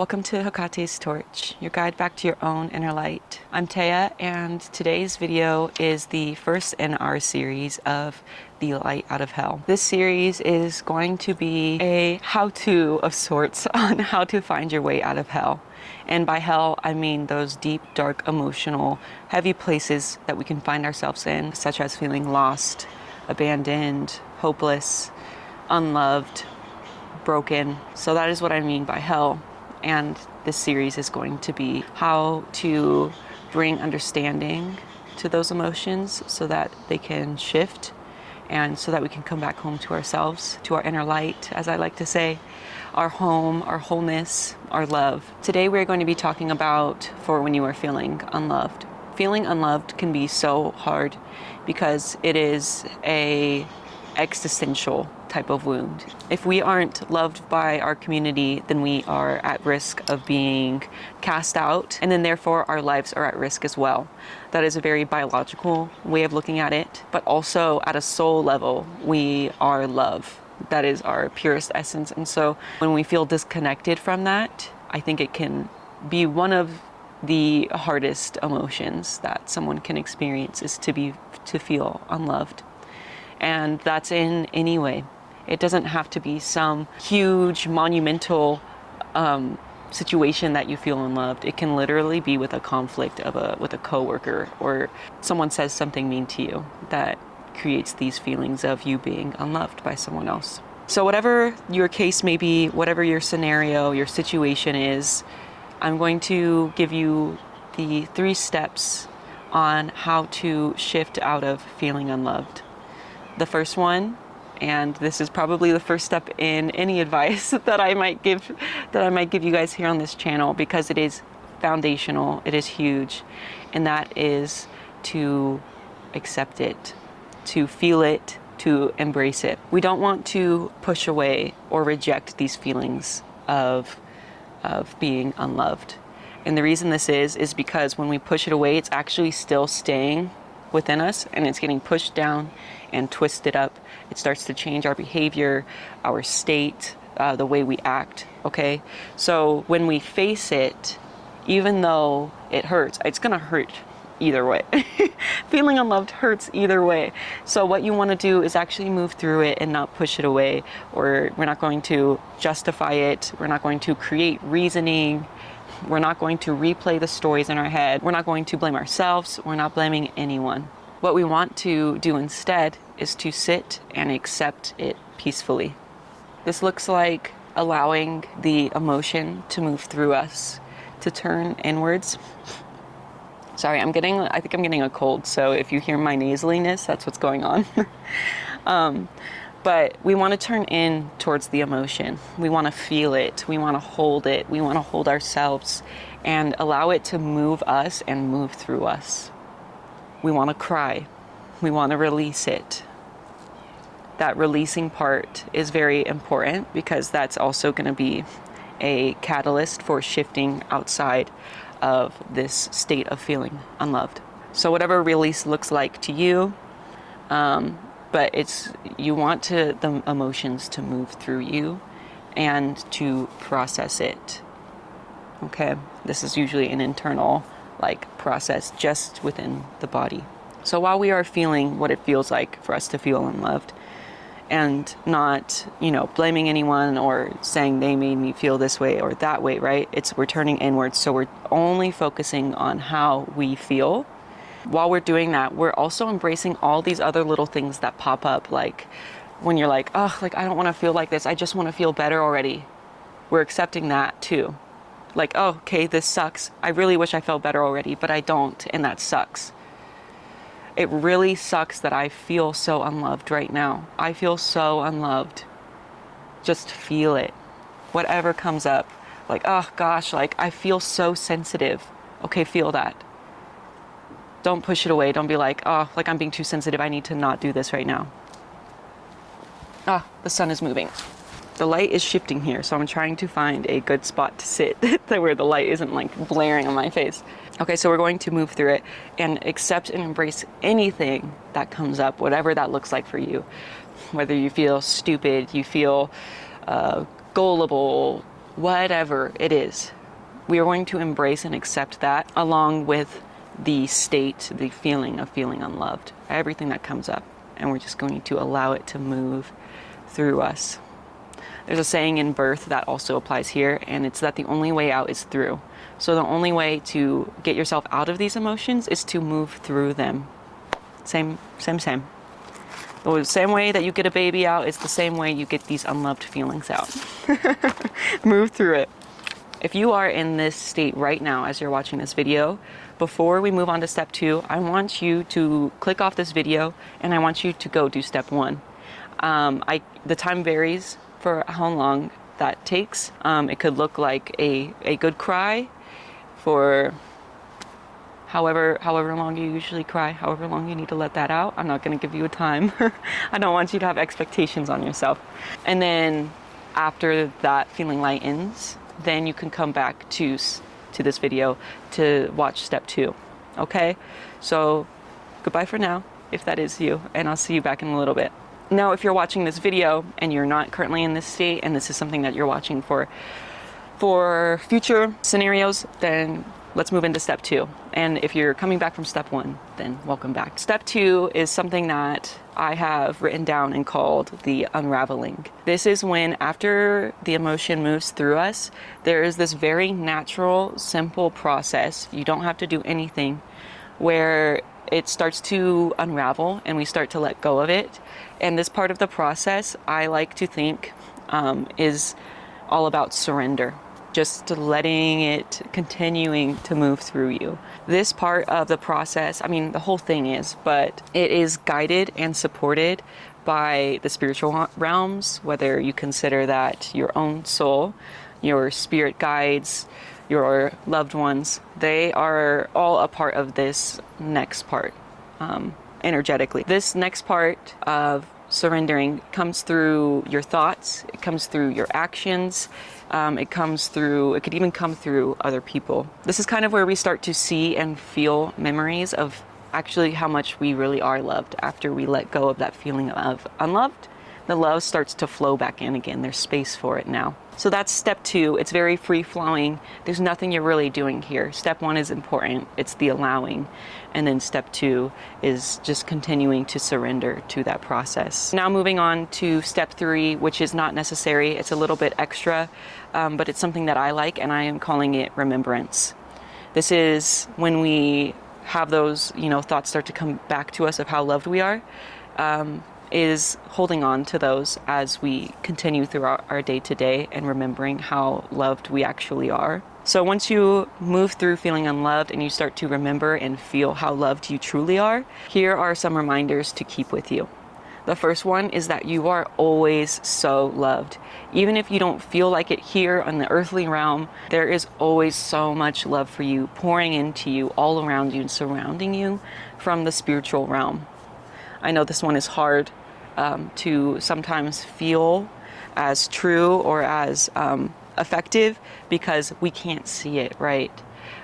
Welcome to Hekate's Torch, your guide back to your own inner light. I'm Taya, and today's video is the first in our series of The Light Out of Hell. This series is going to be a how-to of sorts on how to find your way out of hell. And by hell, I mean those deep, dark, emotional, heavy places that we can find ourselves in, such as feeling lost, abandoned, hopeless, unloved, broken. So that is what I mean by hell. And this series is going to be how to bring understanding to those emotions so that they can shift and so that we can come back home to ourselves, to our inner light, as I like to say, our home, our wholeness, our love. Today we're going to be talking about for when you are feeling unloved. Feeling unloved can be so hard because it is a existential type of wound. If we aren't loved by our community, then we are at risk of being cast out, and then therefore our lives are at risk as well. That is a very biological way of looking at it, but also at a soul level, we are love. That is our purest essence. And so when we feel disconnected from that, I think it can be one of the hardest emotions that someone can experience is to feel unloved. And that's in any way. It doesn't have to be some huge monumental situation that you feel unloved. It can literally be with a conflict with a coworker, or someone says something mean to you that creates these feelings of you being unloved by someone else. So whatever your case may be, whatever your scenario, your situation is, I'm going to give you the 3 steps on how to shift out of feeling unloved. The first one, and this is probably the first step in any advice that I might give you guys here on this channel, because it is foundational, it is huge, and that is to accept it, to feel it, to embrace it. We don't want to push away or reject these feelings of being unloved. And the reason this is because when we push it away, it's actually still staying within us, and it's getting pushed down and twisted up. It starts to change our behavior, our state, the way we act, okay? So when we face it, even though it hurts, it's gonna hurt either way. Feeling unloved hurts either way. So what you wanna do is actually move through it and not push it away, or we're not going to justify it, we're not going to create reasoning, we're not going to replay the stories in our head. We're not going to blame ourselves. We're not blaming anyone. What we want to do instead is to sit and accept it peacefully. This looks like allowing the emotion to move through us, to turn inwards. Sorry, I think I'm getting a cold, so if you hear my nasaliness, that's what's going on. But we want to turn in towards the emotion. We want to feel it. We want to hold it. We want to hold ourselves and allow it to move us and move through us. We want to cry. We want to release it. That releasing part is very important because that's also going to be a catalyst for shifting outside of this state of feeling unloved. So whatever release looks like to you, but you want the emotions to move through you and to process it. Okay, this is usually an internal process just within the body. So while we are feeling what it feels like for us to feel unloved, and not, blaming anyone or saying they made me feel this way or that way, right? We're turning inwards, so we're only focusing on how we feel. While we're doing that, we're also embracing all these other little things that pop up, like when you're like, I don't want to feel like this, I just want to feel better already. We're accepting that too. Like, oh, okay, this sucks. I really wish I felt better already, but I don't, and that sucks. It really sucks that I feel so unloved right now. I feel so unloved. Just feel it. Whatever comes up, oh gosh, I feel so sensitive. Okay, feel that. Don't push it away. Don't be I'm being too sensitive. I need to not do this right now. The sun is moving. The light is shifting here, so I'm trying to find a good spot to sit where the light isn't blaring on my face. Okay, so we're going to move through it and accept and embrace anything that comes up, whatever that looks like for you. Whether you feel stupid, you feel gullible, whatever it is, we are going to embrace and accept that, along with the state, the feeling of feeling unloved, everything that comes up, and we're just going to allow it to move through us. There's a saying in birth that also applies here, and it's that the only way out is through. So the only way to get yourself out of these emotions is to move through them. Same. The same way that you get a baby out is the same way you get these unloved feelings out. Move through it. If you are in this state right now as you're watching this video, before we move on to step 2, I want you to click off this video and I want you to go do step 1. The time varies for how long that takes. It could look like a good cry for however long you usually cry, however long you need to let that out. I'm not going to give you a time. I don't want you to have expectations on yourself. And then after that feeling lightens, then you can come back to this video to watch step 2. Okay? So goodbye for now, if that is you, and I'll see you back in a little bit. Now, if you're watching this video and you're not currently in this state, and this is something that you're watching for future scenarios, then let's move into step 2. And if you're coming back from step 1, then welcome back. Step 2 is something that I have written down and called the unraveling. This is when, after the emotion moves through us, there is this very natural, simple process. You don't have to do anything, where it starts to unravel and we start to let go of it. And this part of the process, I like to think, is all about surrender. Just letting it, continuing to move through you. This part of the process, I mean, the whole thing is, but it is guided and supported by the spiritual realms, whether you consider that your own soul, your spirit guides, your loved ones, they are all a part of this next part, energetically. This next part of surrendering comes through your thoughts, it comes through your actions, it could even come through other people. This is kind of where we start to see and feel memories of actually how much we really are loved. After we let go of that feeling of unloved, the love starts to flow back in again. There's space for it now. So that's step 2. It's very free flowing. There's nothing you're really doing here. Step 1 is important. It's the allowing. And then step 2 is just continuing to surrender to that process. Now moving on to step 3, which is not necessary. It's a little bit extra, but it's something that I like, and I am calling it remembrance. This is when we have those, thoughts start to come back to us of how loved we are. Is holding on to those as we continue throughout our day-to-day and remembering how loved we actually are. So once you move through feeling unloved and you start to remember and feel how loved you truly are, here are some reminders to keep with you. The first one is that you are always so loved. Even if you don't feel like it here on the earthly realm, there is always so much love for you pouring into you, all around you and surrounding you from the spiritual realm. I know this one is hard to sometimes feel as true or as effective because we can't see it, right?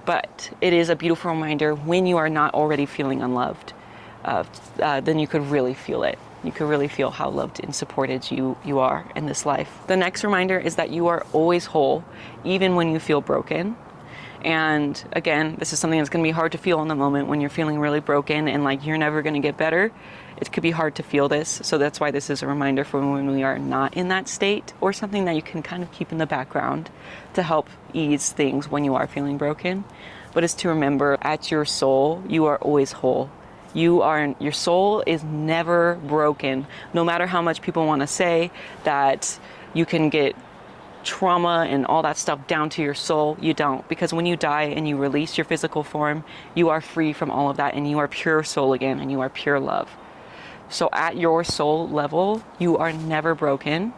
But it is a beautiful reminder when you are not already feeling unloved, then you could really feel it. You could really feel how loved and supported you are in this life. The next reminder is that you are always whole, even when you feel broken. And again, this is something that's going to be hard to feel in the moment when you're feeling really broken and like you're never going to get better. It could be hard to feel this. So that's why this is a reminder for when we are not in that state, or something that you can kind of keep in the background to help ease things when you are feeling broken. But it's to remember, at your soul, you are always whole. Your soul is never broken. No matter how much people want to say that you can get trauma and all that stuff down to your soul, you don't. Because when you die and you release your physical form, you are free from all of that and you are pure soul again and you are pure love. So at your soul level, you are never broken.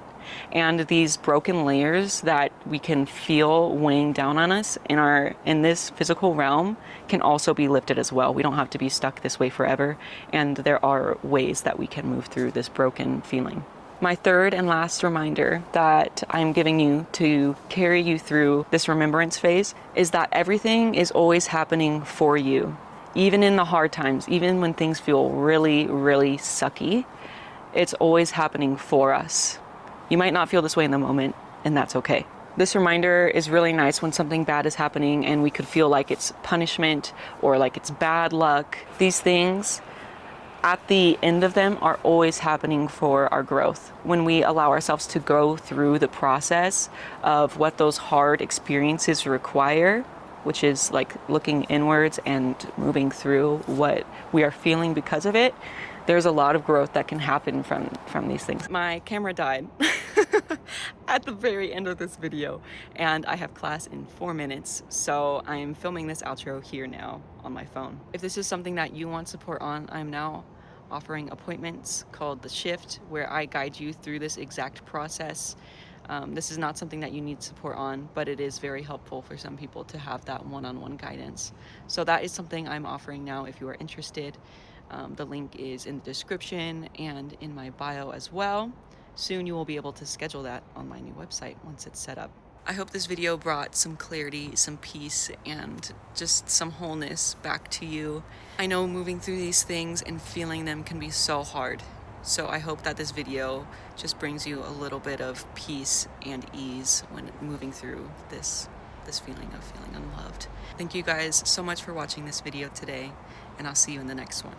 And these broken layers that we can feel weighing down on us in this physical realm can also be lifted as well. We don't have to be stuck this way forever. And there are ways that we can move through this broken feeling. My third and last reminder that I'm giving you to carry you through this remembrance phase is that everything is always happening for you. Even in the hard times, even when things feel really, really sucky, it's always happening for us. You might not feel this way in the moment, and that's okay. This reminder is really nice when something bad is happening and we could feel like it's punishment or like it's bad luck. These things, at the end of them, are always happening for our growth. When we allow ourselves to go through the process of what those hard experiences require, which is like looking inwards and moving through what we are feeling because of it, there's a lot of growth that can happen from these things. My camera died at the very end of this video, and I have class in 4 minutes, so I am filming this outro here now on my phone. If this is something that you want support on, I'm now offering appointments called The Shift, where I guide you through this exact process. This is not something that you need support on, but it is very helpful for some people to have that one-on-one guidance. So that is something I'm offering now if you are interested. The link is in the description and in my bio as well. Soon you will be able to schedule that on my new website once it's set up. I hope this video brought some clarity, some peace, and just some wholeness back to you. I know moving through these things and feeling them can be so hard. So I hope that this video just brings you a little bit of peace and ease when moving through this feeling of feeling unloved. Thank you guys so much for watching this video today, and I'll see you in the next one.